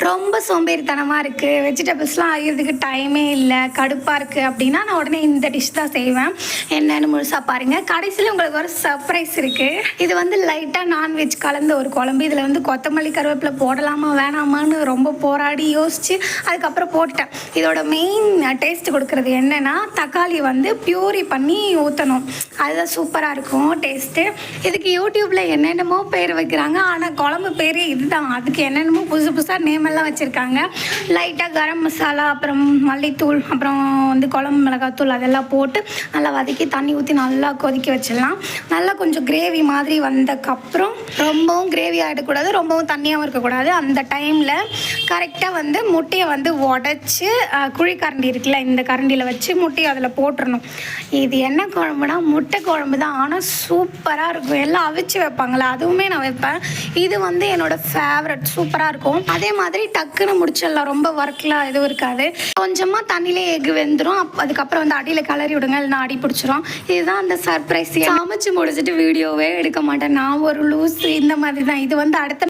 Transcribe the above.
ரொம்ப சோம்பேறித்தனமாக இருக்குது, வெஜிடபிள்ஸ்லாம் அரியறதுக்கு டைமே இல்லை, கடுப்பாக இருக்குது அப்படின்னா நான் உடனே இந்த டிஷ் தான் செய்வேன். என்னென்னு முழுசாக பாருங்கள். கடைசியில் உங்களுக்கு ஒரு சர்ப்ரைஸ் இருக்குது. இது வந்து லைட்டாக நான்வெஜ் கலந்த ஒரு குழம்பு. இதில் வந்து கொத்தமல்லி கருவேப்பிலை போடலாமா வேணாமான்னு ரொம்ப போராடி யோசித்து அதுக்கப்புறம் போட்டுட்டேன். இதோட மெயின் டேஸ்ட் கொடுக்குறது என்னென்னா, தக்காளி வந்து பியூரி பண்ணி ஊற்றணும். அதுதான் சூப்பராக இருக்கும் டேஸ்ட்டு. இதுக்கு யூடியூப்பில் என்னென்னமோ பேர் வைக்கிறாங்க, ஆனால் குழம்பு பேர் இதுதான். அதுக்கு என்னென்னமோ புதுசு புதுசாக நேம் எல்லாம் வச்சுருக்காங்க. லைட்டாக கரம் மசாலா, அப்புறம் மல்லித்தூள், அப்புறம் வந்து குழம்பு மிளகாத்தூள் அதெல்லாம் போட்டு நல்லா வதக்கி தண்ணி ஊற்றி நல்லா கொதிக்க வச்சிடலாம். நல்லா கொஞ்சம் கிரேவி மாதிரி வந்ததுக்கப்புறம் ரொம்பவும் கிரேவி ஆகிடக்கூடாது, ரொம்பவும் தண்ணியாகவும் இருக்கக்கூடாது. அந்த டைமில் கரெக்டாக வந்து முட்டையை வந்து உடச்சி குழிக்கரண்டி இருக்குல்ல, இந்த கரண்டியில் வச்சு முட்டையை அதில் போட்டுடணும். இது என்ன குழம்புனா முட்டை குழம்பு தான், ஆனால் சூப்பராக இருக்கும். எல்லாம் அவிச்சு வைப்பாங்களா, அதுவுமே நான் வைப்பேன். இது வந்து என்னோடய ஃபேவரட், சூப்பராக இருக்கும். அதே மாதிரி டக்குன்னு முடிச்சிடலாம், ரொம்ப ஒர்க்லாம் எதுவும் இருக்காது. கொஞ்சமாக தண்ணியிலே எக் வெந்துடும். அதுக்கப்புறம் வந்து அடியில் கிளறி விடுங்க, இல்லைனா அடி பிடிச்சிரும். இதுதான் அந்த சர்ப்ரைஸ். சமைச்சு முடிச்சுட்டு வீடியோவே எடுக்க மாட்டேன், நான் ஒரு லூஸ். இந்த மாதிரி தான். இது வந்து அடுத்த